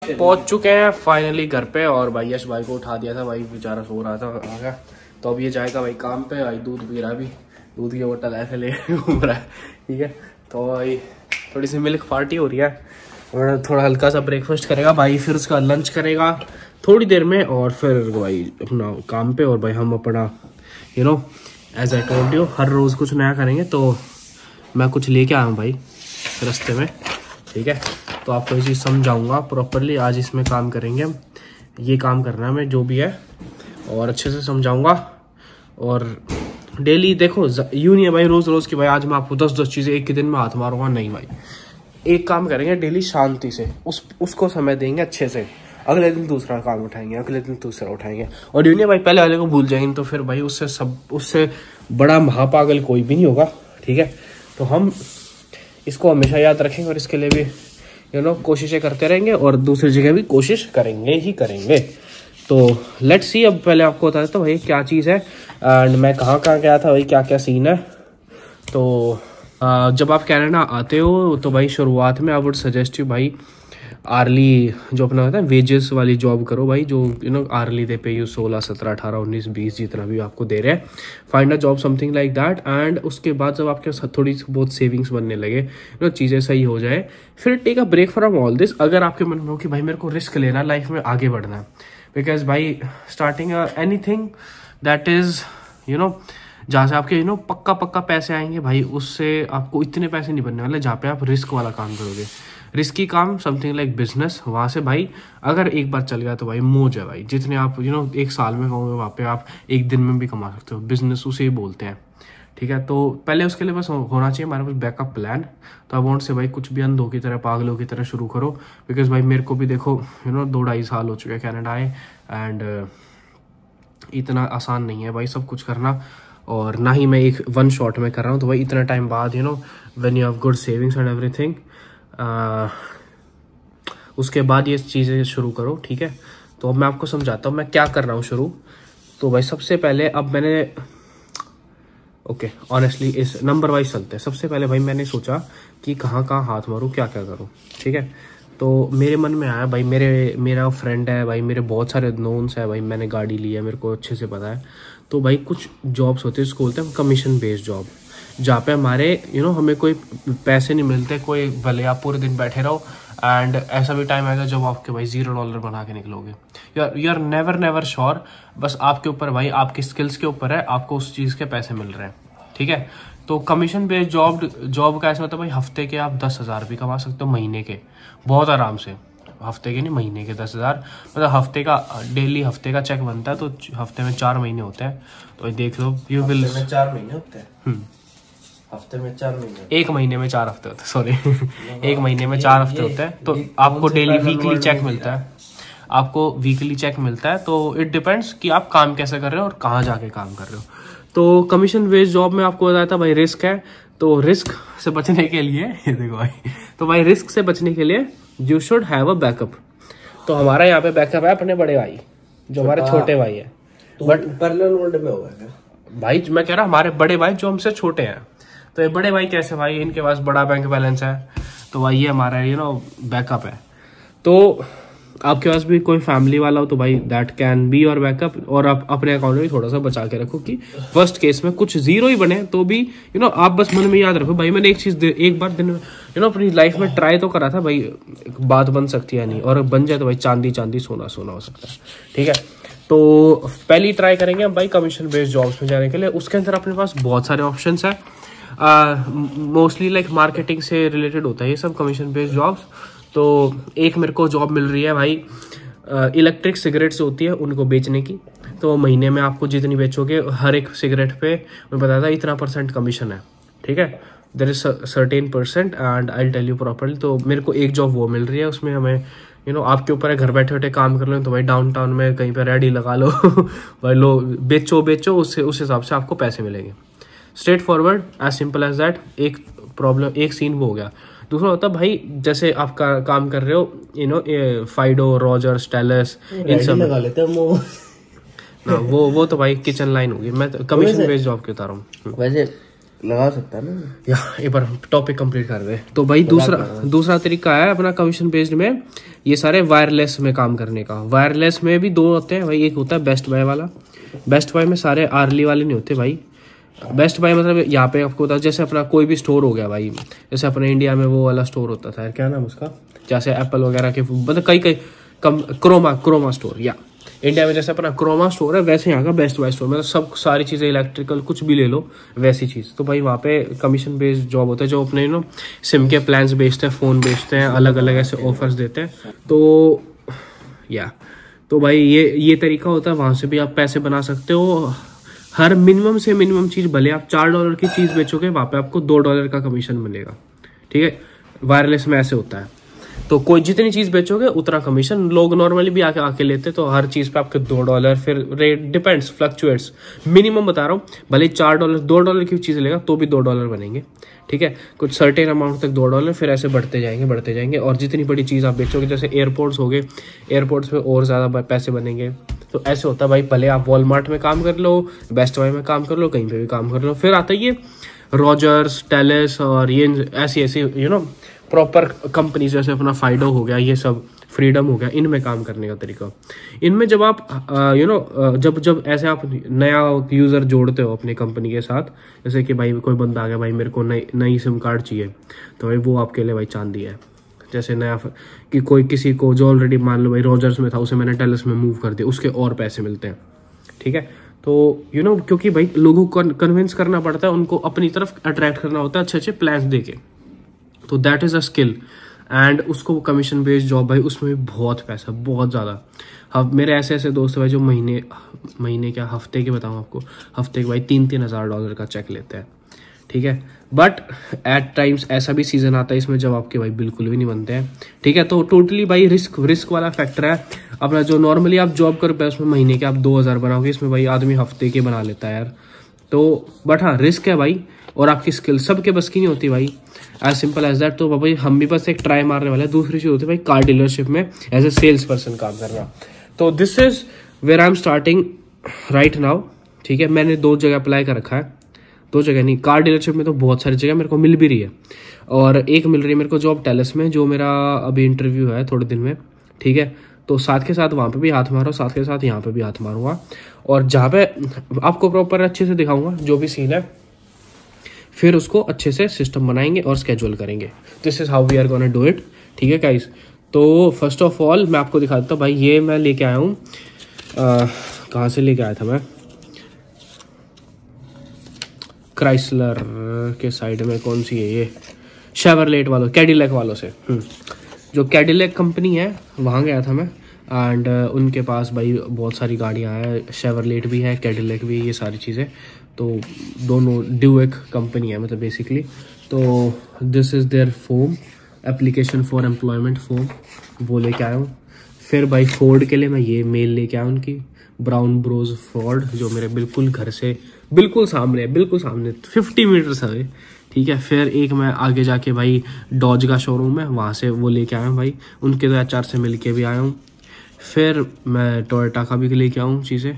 पहुंच चुके हैं फाइनली घर पे। और भाई यश भाई को उठा दिया था, भाई बेचारा सो रहा था आ गया। तो अब ये जाएगा भाई काम पे। भाई दूध पी रहा है, अभी दूध की बोतल ऐसे ले घूम रहा है। ठीक है, तो भाई थोड़ी सी मिल्क पार्टी हो रही है और थोड़ा हल्का सा ब्रेकफास्ट करेगा भाई, फिर उसका लंच करेगा थोड़ी देर में और फिर भाई अपना काम पे। और भाई हम अपना एज आई टोल्ड यू हर रोज़ कुछ नया करेंगे। तो मैं कुछ लेके आया हूँ भाई रास्ते में, ठीक है। तो आपको ये चीज़ समझाऊंगा प्रॉपरली, आज इसमें काम करेंगे हम। ये काम करना है मैं जो भी है और अच्छे से समझाऊंगा। और डेली देखो यूँ नहीं है भाई रोज़ रोज़ की भाई आज मैं आपको 10-10 चीज़ें एक ही दिन में हाथ मारूंगा, नहीं भाई। एक काम करेंगे डेली शांति से, उसको समय देंगे अच्छे से। अगले दिन दूसरा काम उठाएंगे, अगले दिन दूसरा उठाएंगे। और यूँ नहीं भाई पहले वाले को भूल जाएंगे तो फिर भाई उससे बड़ा महापागल कोई भी नहीं होगा, ठीक है। तो हम इसको हमेशा याद रखेंगे और इसके लिए भी कोशिशें करते रहेंगे और दूसरी जगह भी कोशिश करेंगे ही करेंगे। तो लेट्स सी। अब पहले आपको बता देता हूँ भाई क्या चीज़ है एंड मैं कहाँ गया था भाई, क्या क्या सीन है। तो जब आप कनाडा आते हो तो भाई शुरुआत में आई वुड सजेस्ट यू भाई आर्ली जो अपना होता है वेजेस वाली जॉब करो भाई, जो आर्ली दे पे यू 16, 17, 18, 19, 20 जितना भी आपको दे रहे हैं। Find a job something like that. And उसके बाद जब आपके साथ थोड़ी बहुत सेविंग्स बनने लगे, चीज़ें सही हो जाए, फिर take a break from all this. अगर आपके मन में हो कि भाई मेरे को रिस्क लेना, लाइफ में आगे बढ़ना है, बिकॉज भाई स्टार्टिंग एनीथिंग दैट इज जहाँ से आपके पक्का पैसे आएंगे भाई, उससे आपको इतने पैसे नहीं बनने वाले जहाँ पे आप रिस्क वाला काम करोगे। रिस्की काम समथिंग लाइक बिजनेस, वहाँ से भाई अगर एक बार चल गया तो भाई मौज है भाई। जितने आप एक साल में कहोगे वहाँ पे आप एक दिन में भी कमा सकते हो। बिजनेस उसे ही बोलते हैं, ठीक है। तो पहले उसके लिए बस होना चाहिए हमारे पास बैकअप प्लान। तो आई वांट से भाई कुछ भी अंधों की तरह पागलों की तरह शुरू करो, बिकॉज भाई मेरे को भी देखो 2-2.5 साल हो चुके हैं कनाडा आए एंड इतना आसान नहीं है भाई सब कुछ करना। और ना ही मैं एक वन शॉट में कर रहा हूँ। तो भाई इतना टाइम बाद when you have good savings and everything, उसके बाद ये चीज़ें शुरू करो, ठीक है। तो अब मैं आपको समझाता हूँ मैं क्या कर रहा हूँ शुरू। तो भाई सबसे पहले अब मैंने ऑनेस्टली इस नंबर वाइज चलते हैं। सबसे पहले भाई मैंने सोचा कि कहाँ हाथ मारूँ, क्या करूँ, ठीक है। तो मेरे मन में आया भाई मेरा फ्रेंड है भाई, मेरे बहुत सारे नोन्स है भाई, मैंने गाड़ी ली है, मेरे को अच्छे से पता है। तो भाई कुछ जॉब्स होते हैं उसको बोलते हैं कमीशन बेस्ड जॉब, जहाँ पे हमारे हमें कोई पैसे नहीं मिलते, कोई भले आप पूरे दिन बैठे रहो एंड ऐसा भी टाइम आएगा जब आपके भाई $0 बना के निकलोगे। You are never sure. बस आपके ऊपर भाई, आपकी स्किल्स के ऊपर है, आपको उस चीज़ के पैसे मिल रहे हैं, ठीक है। तो कमीशन बेस्ड जॉब का ऐसा होता है भाई हफ्ते के आप 10,000 भी कमा सकते हो, महीने के बहुत आराम से। हफ्ते के नहीं, महीने के 10,000, मतलब हफ्ते का डेली हफ्ते का चेक बनता है। तो हफ्ते में 4 महीने होते हैं। तो देख लो यू विल 4 महीने होते हैं। हफ्ते में 4 महीने, एक महीने में 4 हफ्ते होते हैं, सॉरी एक महीने में 4 हफ्ते होते हैं। तो आपको डेली वीकली चेक मिलता है, आपको वीकली चेक मिलता है। तो इट डिपेंड्स कि आप काम कैसे कर रहे हो और कहाँ जाके काम कर रहे हो। तो कमीशन बेस्ड जॉब में आपको बताया था भाई रिस्क है। तो रिस्क से बचने के लिए ये देखो भाई, तो भाई रिस्क से बचने के लिए you should have a backup. तो हमारा यहाँ पे बैकअप है अपने बड़े भाई, जो हमारे छोटे भाई है। बट पैरेलल वर्ल्ड में होगा क्या भाई? मैं कह रहा हमारे बड़े भाई जो हमसे छोटे हैं। तो ये बड़े भाई कैसे भाई, इनके पास बड़ा बैंक बैलेंस है। तो भाई ये हमारा बैकअप है। तो आपके पास भी कोई फैमिली वाला हो तो भाई that can be your backup. और आप अपने अकाउंट में भी थोड़ा सा बचा के रखो कि फर्स्ट केस में कुछ जीरो ही बने तो भी आप बस मन में याद रखो भाई मैंने एक चीज एक बार दिन में अपनी लाइफ में ट्राई तो करा था भाई, बात बन सकती है नहीं, और बन जाए तो भाई चांदी चांदी सोना सोना हो सकता है, ठीक है। तो पहली ट्राई करेंगे हम भाई कमीशन बेस्ड जॉब्स में जाने के लिए। उसके अंदर अपने पास बहुत सारे ऑप्शन है, मोस्टली लाइक मार्केटिंग से रिलेटेड होता है ये सब कमीशन बेस्ड जॉब्स। तो एक मेरे को जॉब मिल रही है भाई इलेक्ट्रिक सिगरेट्स होती है उनको बेचने की। तो महीने में आपको जितनी बेचोगे हर एक सिगरेट पे मैं बताया था इतना % कमीशन है, ठीक है। There is certain % and I tell you properly. तो मेरे को एक जॉब वो मिल रही है, उसमें हमें आपके ऊपर है घर बैठे बैठे काम कर लो। तो भाई डाउनटाउन में कहीं पे रेडी लगा लो भाई लो बेचो उससे उस हिसाब से आपको पैसे मिलेंगे। Straightforward, as simple as that. एक सीन वो हो गया। दूसरा होता भाई जैसे आप काम कर रहे हो फाइडो, रॉजर्स, टेलस, इन सब लगा लेते हैं ना वो तो भाई किचन लाइन होगी। मैं कमीशन बेस्ड जॉब के बता रहा हूँ। वैसे लगा सकता है ना या एक बार टॉपिक कंप्लीट कर दे। तो भाई दूसरा तरीका है अपना कमीशन बेस्ड में ये सारे वायरलेस में काम करने का। वायरलेस में भी 2 होते हैं भाई, एक होता है बेस्ट बाय वाला। बेस्ट बाय में सारे आर्ली वाले नहीं होते भाई। बेस्ट बाय मतलब यहाँ पे आपको होता है जैसे अपना कोई भी स्टोर हो गया भाई, जैसे अपने इंडिया में वो वाला स्टोर होता था यार, क्या नाम उसका, जैसे एप्पल वगैरह के, मतलब कई क्रोमा स्टोर, या इंडिया में जैसे अपना क्रोमा स्टोर है वैसे यहाँ का बेस्ट बाय स्टोर, मतलब सब सारी चीज़ें इलेक्ट्रिकल कुछ भी ले लो वैसी चीज़। तो भाई वहाँ पे कमीशन बेस्ड जॉब होता है, जो अपने सिम के प्लान्स बेचते हैं, फ़ोन बेचते हैं, अलग अलग ऐसे ऑफर्स देते हैं। तो या तो भाई ये तरीका होता है, वहाँ से भी आप पैसे बना सकते हो। हर मिनिमम से मिनिमम चीज़, भले आप $4 की चीज़ बेचोगे वहाँ पे आपको $2 का कमीशन मिलेगा, ठीक है। वायरलेस में ऐसे होता है। तो कोई जितनी चीज़ बेचोगे उतना कमीशन। लोग नॉर्मली भी आके लेते, तो हर चीज़ पे आपके $2, फिर रेट डिपेंड्स, फ्लक्चुएट्स। मिनिमम बता रहा हूँ, भले $4 $2 की चीज़ लेगा तो भी $2 बनेंगे, ठीक है। कुछ सर्टेन अमाउंट तक $2, फिर ऐसे बढ़ते जाएंगे। और जितनी बड़ी चीज़ आप बेचोगे, जैसे एयरपोर्ट्स हो गए, एयरपोर्ट्स में और ज़्यादा पैसे बनेंगे। तो ऐसे होता है भाई, भले आप वॉलमार्ट में काम कर लो, बेस्ट बाय में काम कर लो, कहीं पे भी काम कर लो। फिर आता है ये रॉजर्स, टेलेस और ये ऐसी प्रॉपर कंपनी, जैसे अपना फाइडो हो गया, ये सब फ्रीडम हो गया, इनमें काम करने का तरीका। इनमें जब आप जब ऐसे आप नया यूज़र जोड़ते हो अपनी कंपनी के साथ, जैसे कि भाई कोई बंदा आ गया, भाई मेरे को नई सिम कार्ड चाहिए, तो भाई वो आपके लिए भाई चांदी है। जैसे नया कि कोई किसी को जो ऑलरेडी मान लो भाई रॉजर्स में था, उसे मैंने टेलेस में मूव कर दिया, उसके और पैसे मिलते हैं, ठीक है। तो क्योंकि भाई लोगों को कन्विंस करना पड़ता है, उनको अपनी तरफ अट्रैक्ट करना होता है अच्छे प्लान्स देके। तो that is a skill, and उसको कमीशन बेस्ड जॉब भाई, उसमें भी बहुत पैसा, बहुत ज़्यादा। अब मेरे ऐसे दोस्त हैं भाई जो महीने क्या, हफ्ते के बताऊँ आपको, हफ्ते के भाई $3-3 हज़ार का चेक लेते हैं, ठीक है। बट एट टाइम्स ऐसा भी सीजन आता है इसमें जब आपके भाई बिल्कुल भी नहीं बनते हैं, ठीक है। तो टोटली भाई रिस्क वाला फैक्टर है अपना। जो नॉर्मली आप जॉब कर पाए उसमें महीने के आप 2,000 बनाओगे, इसमें भाई आदमी हफ्ते के बना लेता है यार। तो बट हाँ, रिस्क है भाई, और आपकी स्किल सबके बस की नहीं होती भाई, एज सिंपल एज दैट। तो भाई हम भी बस एक ट्राई मारने वाले हैं। दूसरी चीज़ होती है भाई कार डीलरशिप में एज ए सेल्स पर्सन काम करना। तो this is where I am starting right now, ठीक है। मैंने 2 जगह अप्लाई कर रखा है, 2 जगह नहीं, कार डीलरशिप में तो बहुत सारी जगह मेरे को मिल भी रही है, और एक मिल रही है मेरे को जॉब टेलेस में, जो मेरा अभी इंटरव्यू है थोड़े दिन में, ठीक है। तो साथ के साथ वहाँ पे भी हाथ मारो, साथ के साथ यहाँ पे भी हाथ मारूंगा, और जहाँ पे आपको प्रॉपर अच्छे से दिखाऊंगा जो भी सीन है, फिर उसको अच्छे से सिस्टम बनाएंगे और स्केड्यूल करेंगे। This is how we are gonna do it, ठीक है गाइस। तो फर्स्ट ऑफ ऑल मैं आपको दिखा देता हूँ भाई, ये मैं लेके आया हूँ, कहाँ से लेके आया था मैं, क्राइसलर के साइड में कौन सी है ये, शेवरलेट वालों, कैडिलैक वालों से। जो कैडिलैक कंपनी है वहाँ गया था मैं, एंड उनके पास भाई बहुत सारी गाड़ियाँ हैं, शेवरलेट भी है, कैडिलैक भी है, ये सारी चीज़ें। तो दोनों ड्यूक कंपनी है मतलब बेसिकली। तो this is there form, application for employment form, वो लेके आया हूँ। फिर भाई फोर्ड के लिए मैं ये मेल लेके आया उनकी, ब्राउन ब्रोज फोर्ड, जो मेरे बिल्कुल घर से बिल्कुल सामने 50 मीटर अवे, ठीक है। फिर एक मैं आगे जाके भाई डॉज का शोरूम है, वहाँ से वो लेके आया हूँ भाई, उनके तो HR से मिल के भी आया हूँ। फिर मैं टोयोटा का भी लेके आऊँ चीज़ें।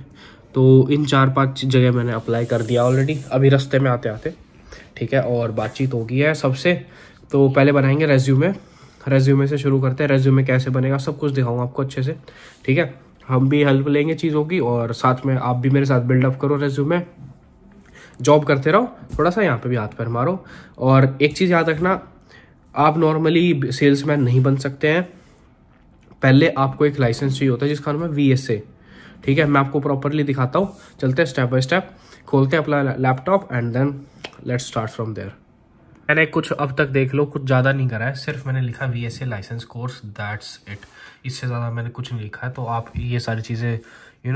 तो इन 4-5 जगह मैंने अप्लाई कर दिया ऑलरेडी, अभी रास्ते में आते आते, ठीक है। और बातचीत हो गई है सबसे। तो पहले बनाएंगे रेज्यूमे से शुरू करते हैं। रेज्यूमे कैसे बनेगा सब कुछ दिखाऊंगा आपको अच्छे से, ठीक है। हम भी हेल्प लेंगे चीज़ों की, और साथ में आप भी मेरे साथ बिल्डअप करो रेज्यूमे, जॉब करते रहो, थोड़ा सा यहाँ पे भी हाथ पैर मारो। और एक चीज़ याद रखना, आप नॉर्मली सेल्समैन नहीं बन सकते हैं, पहले आपको एक लाइसेंस चाहिए होता है जिसका नाम है VSA, ठीक है। मैं आपको प्रॉपरली दिखाता हूँ, चलते हैं स्टेप बाय स्टेप, खोलते हैं अपना laptop and then let's start from there. मैंने कुछ अब तक देख लो, कुछ ज़्यादा नहीं करा है, सिर्फ मैंने लिखा VSA license course, that's it. इससे ज़्यादा मैंने कुछ नहीं लिखा है। तो आप ये सारी चीज़ें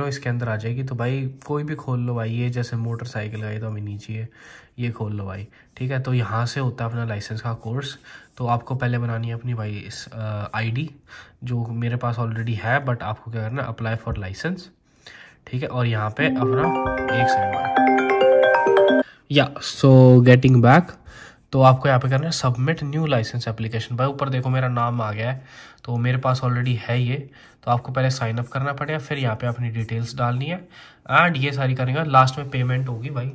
इसके अंदर आ जाएगी। तो भाई कोई भी खोल लो भाई, ये जैसे मोटरसाइकिल है तो हमें नीचे है, ये खोल लो भाई, ठीक है। तो यहाँ से होता है अपना लाइसेंस का कोर्स। तो आपको पहले बनानी है अपनी भाई इस ID, जो मेरे पास ऑलरेडी है, बट आपको क्या करना है, अप्लाई फॉर लाइसेंस, ठीक है। और यहाँ पे अपना एक सेकंड या सो गेटिंग बैक, तो आपको यहाँ पे करना है सबमिट न्यू लाइसेंस एप्लीकेशन। भाई ऊपर देखो मेरा नाम आ गया है, तो मेरे पास ऑलरेडी है ये। तो आपको पहले साइन अप करना पड़ेगा, फिर यहाँ पे अपनी डिटेल्स डालनी है एंड ये सारी करेंगे। लास्ट में पेमेंट होगी भाई,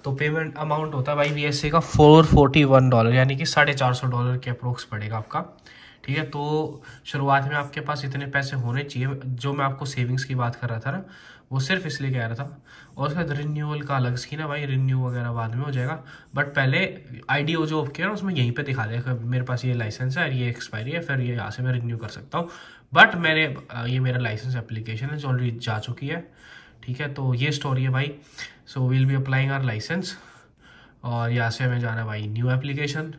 तो पेमेंट अमाउंट होता है भाई VSA का $441, यानी कि $450 के अप्रोक्स पड़ेगा आपका। ठीक है, तो शुरुआत में आपके पास इतने पैसे होने चाहिए। जो मैं आपको सेविंग्स की बात कर रहा था ना, वो सिर्फ इसलिए कह रहा था। और उसके बाद रिन्यूअल का अलग स्कीम है भाई, रिन्यू वगैरह बाद में हो जाएगा, बट पहले IDO जो आपके ना उसमें यहीं पे दिखा देगा मेरे पास ये लाइसेंस है, ये एक्सपायरी है, फिर ये यहाँ से मैं रिन्यू कर सकता हूँ। बट मैंने ये मेरा लाइसेंस एप्लीकेशन है जो ऑलरेडी जा चुकी है। ठीक है, तो ये स्टोरी है भाई। So we'll be applying our license, और यहाँ से हमें जाना है भाई न्यू एप्लीकेशन।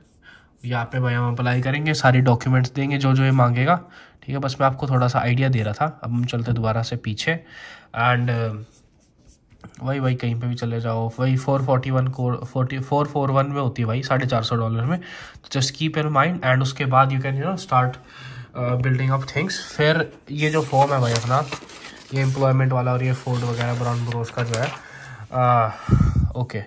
यहाँ पे भाई हम अप्लाई करेंगे, सारी डॉक्यूमेंट्स देंगे जो जो ये मांगेगा। ठीक है, बस मैं आपको थोड़ा सा आइडिया दे रहा था। अब हम चलते दोबारा से पीछे एंड वही कहीं पे भी चले जाओ, वही 441 441 में होती है भाई, $450 में। तो just keep in mind and उसके बाद you can start building up things. फिर ये जो फॉर्म है भाई अपना, ये एम्प्लॉयमेंट वाला और ये फोर्ड वगैरह ब्राउन ब्रोस का जो है ओके।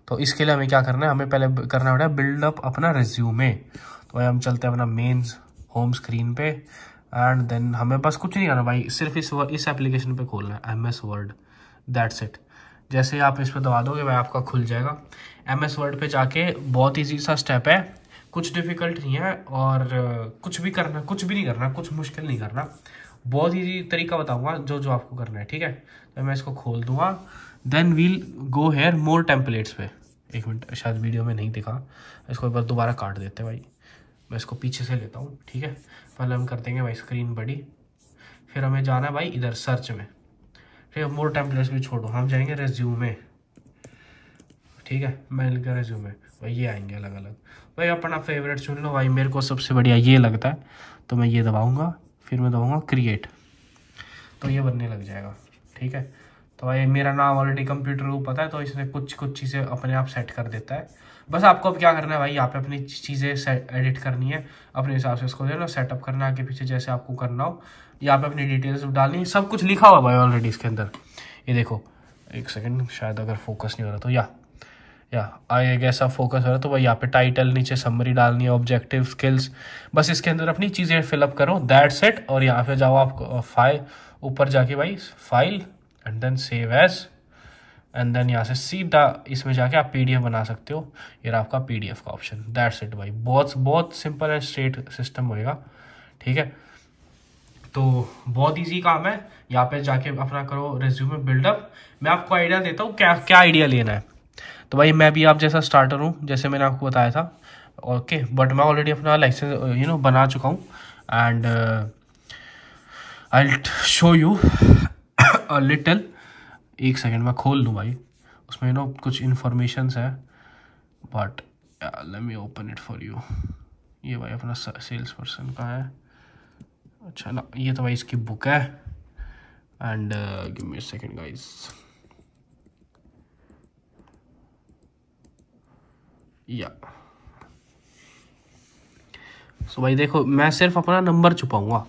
तो इसके लिए हमें क्या करना है, हमें पहले करना पड़ेगा बिल्ड अप अपना रिज्यूमे। तो भाई हम चलते हैं अपना मेंस होम स्क्रीन पे एंड देन हमें बस कुछ नहीं करना भाई, सिर्फ इस एप्लीकेशन पे खोलना है MS वर्ड, दैट्स इट। जैसे आप इस पर दबा दोगे भाई आपका खुल जाएगा। MS वर्ड पे जाके बहुत ईजी सा स्टेप है, कुछ डिफिकल्ट नहीं है, और कुछ भी नहीं करना, कुछ मुश्किल नहीं करना, बहुत ईजी तरीका बताऊंगा जो आपको करना है। ठीक है, तो मैं इसको खोल दूंगा, then we'll go here more templates पे। एक मिनट, शायद वीडियो में नहीं दिखा, इसको एक बार दोबारा काट देते हैं भाई। मैं इसको पीछे से लेता हूँ। ठीक है, पहले हम कर देंगे भाई स्क्रीन बड़ी, फिर हमें जाना है भाई इधर सर्च में। ठीक है, मोर टेम्पलेट्स भी छोड़ो, हम जाएंगे रेज्यूमे। ठीक है, मैं लिख रेज्यूमे भाई, ये आएंगे अलग अलग। भाई अपना फेवरेट चुन लो भाई, मेरे को सबसे बढ़िया ये लगता है, तो मैं ये दबाऊंगा, फिर मैं दबाऊंगा क्रिएट, तो ये बनने लग जाएगा। ठीक है, तो भाई मेरा नाम ऑलरेडी कंप्यूटर को पता है, तो इसने कुछ चीज़ें अपने आप सेट कर देता है। बस आपको अब क्या करना है भाई, यहाँ पे अपनी चीज़ें एडिट करनी है अपने हिसाब से, इसको जो सेटअप करना है आगे पीछे जैसे आपको करना हो। यहाँ पे अपनी डिटेल्स डालनी है, सब कुछ लिखा हुआ भाई ऑलरेडी इसके अंदर। ये देखो, एक सेकेंड, शायद अगर फोकस नहीं हो रहा तो या आगे कैसा फोकस हो रहा है, तो भाई यहाँ पे टाइटल, नीचे समरी डालनी है, ऑब्जेक्टिव, स्किल्स, बस इसके अंदर अपनी चीज़ें फिलअप करो, दैट्स इट। और यहाँ पे जाओ आप फाइल, ऊपर जाके भाई file and then save as, and then यहाँ से सीधा इसमें जाके आप PDF बना सकते हो। ये रहा आपका PDF का ऑप्शन, दैट्स इट भाई। बहुत सिंपल एंड स्ट्रेट सिस्टम होएगा। ठीक है, तो बहुत इजी काम है। यहाँ पे जाके अपना करो रिज्यूमे बिल्डअप। मैं आपको आइडिया देता हूँ क्या आइडिया लेना है। तो भाई मैं भी आप जैसा स्टार्टर हूँ, जैसे मैंने आपको बताया था, ओके, बट मैं ऑलरेडी अपना लाइसेंस बना चुका हूँ and I will show you a little. एक सेकेंड मैं खोल लूँ भाई, उसमें कुछ इन्फॉर्मेशन है, but let me open it for you. ये भाई अपना सेल्स पर्सन का है, अच्छा ना, ये तो भाई इसकी बुक है and give me a second guys. या सो भाई देखो, मैं सिर्फ अपना नंबर छुपाऊंगा,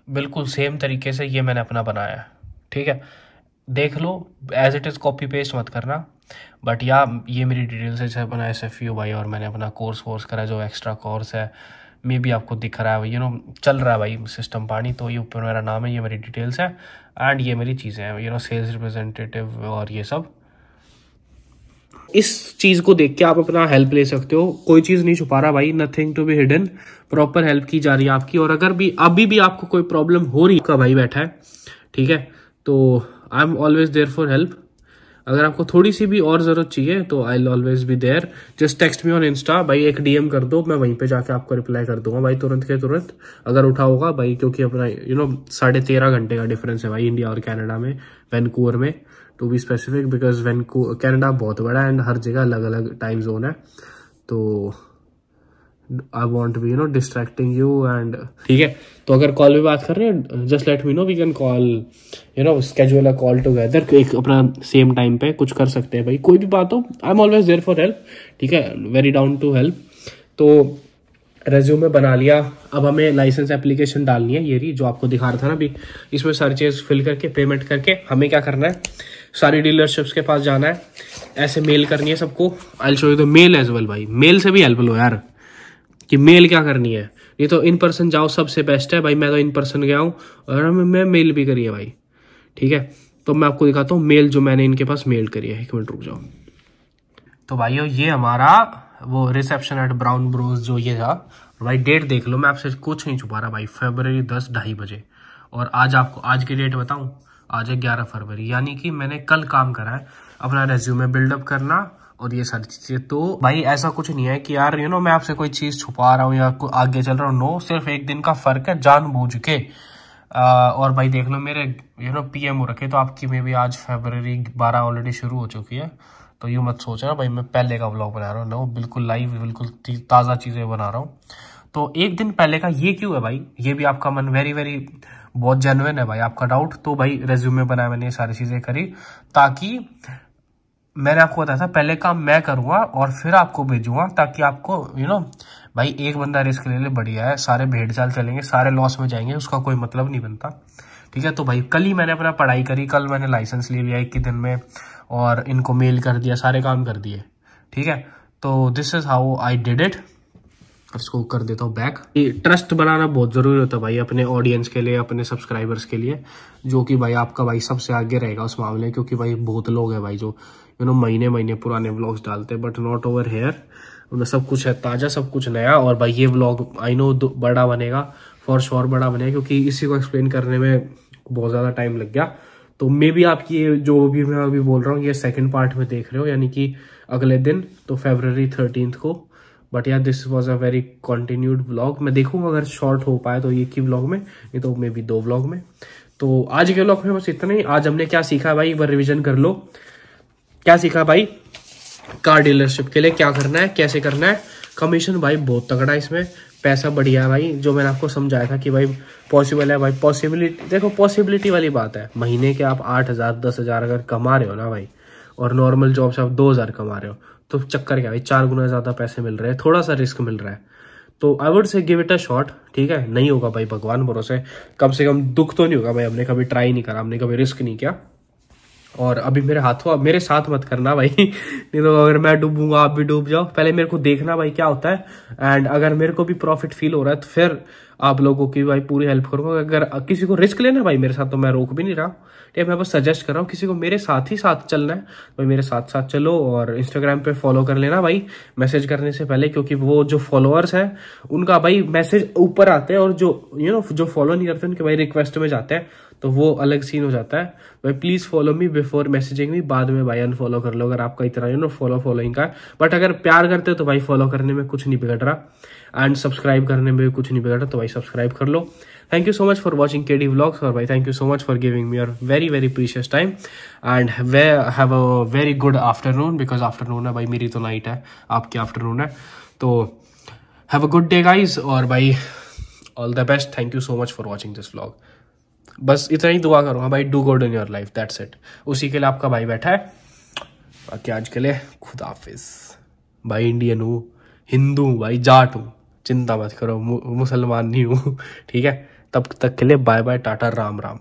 बिल्कुल सेम तरीके से ये मैंने अपना बनाया है। ठीक है, देख लो, as it is copy paste मत करना, बट ये मेरी डिटेल्स है, जैसे अपना SFU भाई, और मैंने अपना कोर्स करा जो एक्स्ट्रा कोर्स है, मे भी आपको दिख रहा है, चल रहा है भाई सिस्टम पानी। तो ये ऊपर मेरा नाम है, ये मेरी डिटेल्स है एंड ये मेरी चीज़ें हैं, सेल्स रिप्रेजेंटेटिव और ये सब। इस चीज़ को देख के आप अपना हेल्प ले सकते हो, कोई चीज़ नहीं छुपा रहा भाई, nothing to be hidden, proper help की जा रही है आपकी। और अगर भी अभी भी आपको कोई प्रॉब्लम हो रही है, भाई बैठा है, ठीक है, तो I am always there for help. अगर आपको थोड़ी सी भी और ज़रूरत चाहिए तो I will always be there, just text me on insta भाई, एक DM कर दो, मैं वहीं पे जाके आपको रिप्लाई कर दूंगा भाई, तुरंत के तुरंत, अगर उठा होगा भाई, क्योंकि अपना 13.5 घंटे का डिफरेंस है भाई इंडिया और कनाडा में, वैनकूवर में to be specific, because Canada बहुत बड़ा है एंड हर जगह अलग अलग टाइम जोन है। तो I won't be distracting you and ठीक है, तो अगर कॉल पे बात कर रहे हैं, just let me know, we can call schedule a call together, एक अपना सेम टाइम पे कुछ कर सकते हैं भाई, कोई भी बात हो, I am always there for help. ठीक है, वेरी डाउन टू हेल्प। तो रेज्यूमे बना लिया। अब हमें लाइसेंस एप्लीकेशन डालनी है, ये रही जो आपको दिखा रहा था ना अभी। इसमें सर्चेज फिल करके पेमेंट करके हमें क्या करना है, सारी डीलरशिप्स के पास जाना है, ऐसे मेल करनी है सबको। I will show you the mail as well भाई, मेल से भी हेल्प लो यार कि मेल क्या करनी है। ये तो इन पर्सन जाओ सबसे बेस्ट है भाई, मैं तो इन पर्सन गया हूँ और मैं मेल भी करी है भाई, ठीक है। तो मैं आपको दिखाता हूँ मेल जो मैंने इनके पास मेल करी है। 1 मिनट रुक जाओ। तो भाइयों ये हमारा वो रिसेप्शन एट ब्राउन ब्रोस जो ये था भाई, डेट देख लो, मैं आपसे कुछ नहीं छुपा रहा भाई, फरवरी 10 2:30 बजे। और आज आपको आज की डेट बताऊं, आज है 11 फरवरी, यानी कि मैंने कल काम करा है अपना रेज्यूमे बिल्डअप करना और ये सारी चीजें। तो भाई ऐसा कुछ नहीं है कि यार मैं आपसे कोई चीज छुपा रहा हूँ या आगे चल रहा हूँ, नो, सिर्फ 1 दिन का फर्क है जानबूझ के। और भाई देख लो मेरे PM हो रखे, तो आपकी में भी आज फरवरी 12 ऑलरेडी शुरू हो चुकी है। तो यूँ मत सोचना भाई मैं पहले का व्लॉग बना रहा हूँ, नो, बिल्कुल लाइव, बिल्कुल ताज़ा चीज़ें बना रहा हूँ। तो 1 दिन पहले का ये क्यों है भाई, ये भी आपका मन वेरी वेरी बहुत जेन्युइन है भाई आपका डाउट। तो भाई रेज्यूमे बनाया मैंने, ये सारी चीज़ें करी, ताकि मैंने आपको बताया था पहले काम मैं करूँगा और फिर आपको भेजूंगा, ताकि आपको भाई एक बंदा रिस्क ले ले बढ़िया है, सारे भेड़ चाल चलेंगे, सारे लॉस में जाएंगे, उसका कोई मतलब नहीं बनता, ठीक है। तो भाई कल ही मैंने अपना पढ़ाई करी, कल मैंने लाइसेंस ले लिया 1 ही दिन में और इनको मेल कर दिया, सारे काम कर दिए, ठीक है। तो this is how I did it. इसको कर देता हूँ बैक। ट्रस्ट बनाना बहुत जरूरी होता है भाई अपने ऑडियंस के लिए, अपने सब्सक्राइबर्स के लिए, जो कि भाई आपका भाई सबसे आगे रहेगा उस मामले, क्योंकि भाई बहुत लोग हैं भाई जो महीने महीने पुराने व्लॉग्स डालते हैं, बट नॉट ओवर हेयर। उनमें सब कुछ है ताज़ा, सब कुछ नया। और भाई ये व्लॉग आई नो बड़ा बनेगा, फॉर श्योर बड़ा बनेगा, क्योंकि इसी को एक्सप्लेन करने में बहुत ज़्यादा टाइम लग गया। तो मे बी आप ये जो भी मैं अभी बोल रहा हूँ ये 2nd पार्ट में देख रहे हो, यानी कि अगले दिन, तो फरवरी 13 को। बट यार this was a very continued vlog. मैं देखूंगा अगर शॉर्ट हो पाए तो एक ही व्लॉग में, नहीं तो मे बी 2 व्लॉग में। तो आज के व्लॉग में बस इतना ही। आज हमने क्या सीखा भाई, एक बार रिविजन कर लो। क्या सीखा भाई, कार डीलरशिप के लिए क्या करना है, कैसे करना है। कमीशन भाई बहुत तगड़ा है इसमें, पैसा बढ़िया है भाई, जो मैंने आपको समझाया था कि भाई पॉसिबल है भाई। पॉसिबिलिटी देखो, पॉसिबिलिटी वाली बात है। महीने के आप 8,000 10,000 अगर कमा रहे हो ना भाई, और नॉर्मल जॉब से आप 2,000 कमा रहे हो, तो चक्कर क्या भाई, 4 गुना ज्यादा पैसे मिल रहे हैं, थोड़ा सा रिस्क मिल रहा है। तो I would say give it a shot, ठीक है। नहीं होगा भाई भगवान भरोसे, कम से कम दुख तो नहीं होगा भाई, हमने कभी ट्राई नहीं करा, हमने कभी रिस्क नहीं किया। और अभी मेरे साथ मत करना भाई नहीं तो अगर मैं डूबूंगा आप भी डूब जाओ। पहले मेरे को देखना भाई क्या होता है, एंड अगर मेरे को भी प्रॉफिट फील हो रहा है तो फिर आप लोगों की भाई पूरी हेल्प करूंगा। अगर किसी को रिस्क लेना भाई मेरे साथ, तो मैं रोक भी नहीं रहा, ठीक है। मैं बस सजेस्ट कर रहा हूँ, किसी को मेरे साथ ही साथ चलना है भाई मेरे साथ साथ चलो। और इंस्टाग्राम पे फॉलो कर लेना भाई मैसेज करने से पहले, क्योंकि वो जो फॉलोअर्स हैं उनका भाई मैसेज ऊपर आते हैं, और जो जो फॉलो नहीं करते उनके भाई रिक्वेस्ट में जाते हैं, तो वो अलग सीन हो जाता है भाई। Please follow me before messaging me, बाद में भाई अनफॉलो कर लो अगर आपका इतना फॉलोइंग का है। बट अगर प्यार करते हो तो भाई फॉलो करने में कुछ नहीं बिगड़ रहा, एंड सब्सक्राइब करने में भी कुछ नहीं बिगड़ रहा, तो भाई सब्सक्राइब कर लो। Thank you so much for watching KD vlogs, और भाई thank you so much for giving me your very very precious time, and have a very good afternoon, because afternoon है भाई, मेरी तो नाइट है, आपकी आफ्टरनून है। तो have a good day guys, और भाई all the best. Thank you so much for watching this vlog. बस इतना ही दुआ करूंगा भाई, do good in your life, that's it. उसी के लिए आपका भाई बैठा है। बाकी आज के लिए खुदा हाफिज भाई। इंडियन हूँ, हिंदू हूँ भाई, जाट हूँ, चिंता मत करो, मुसलमान नहीं हूँ, ठीक है। तब तक के लिए बाय बाय, टाटा, राम राम।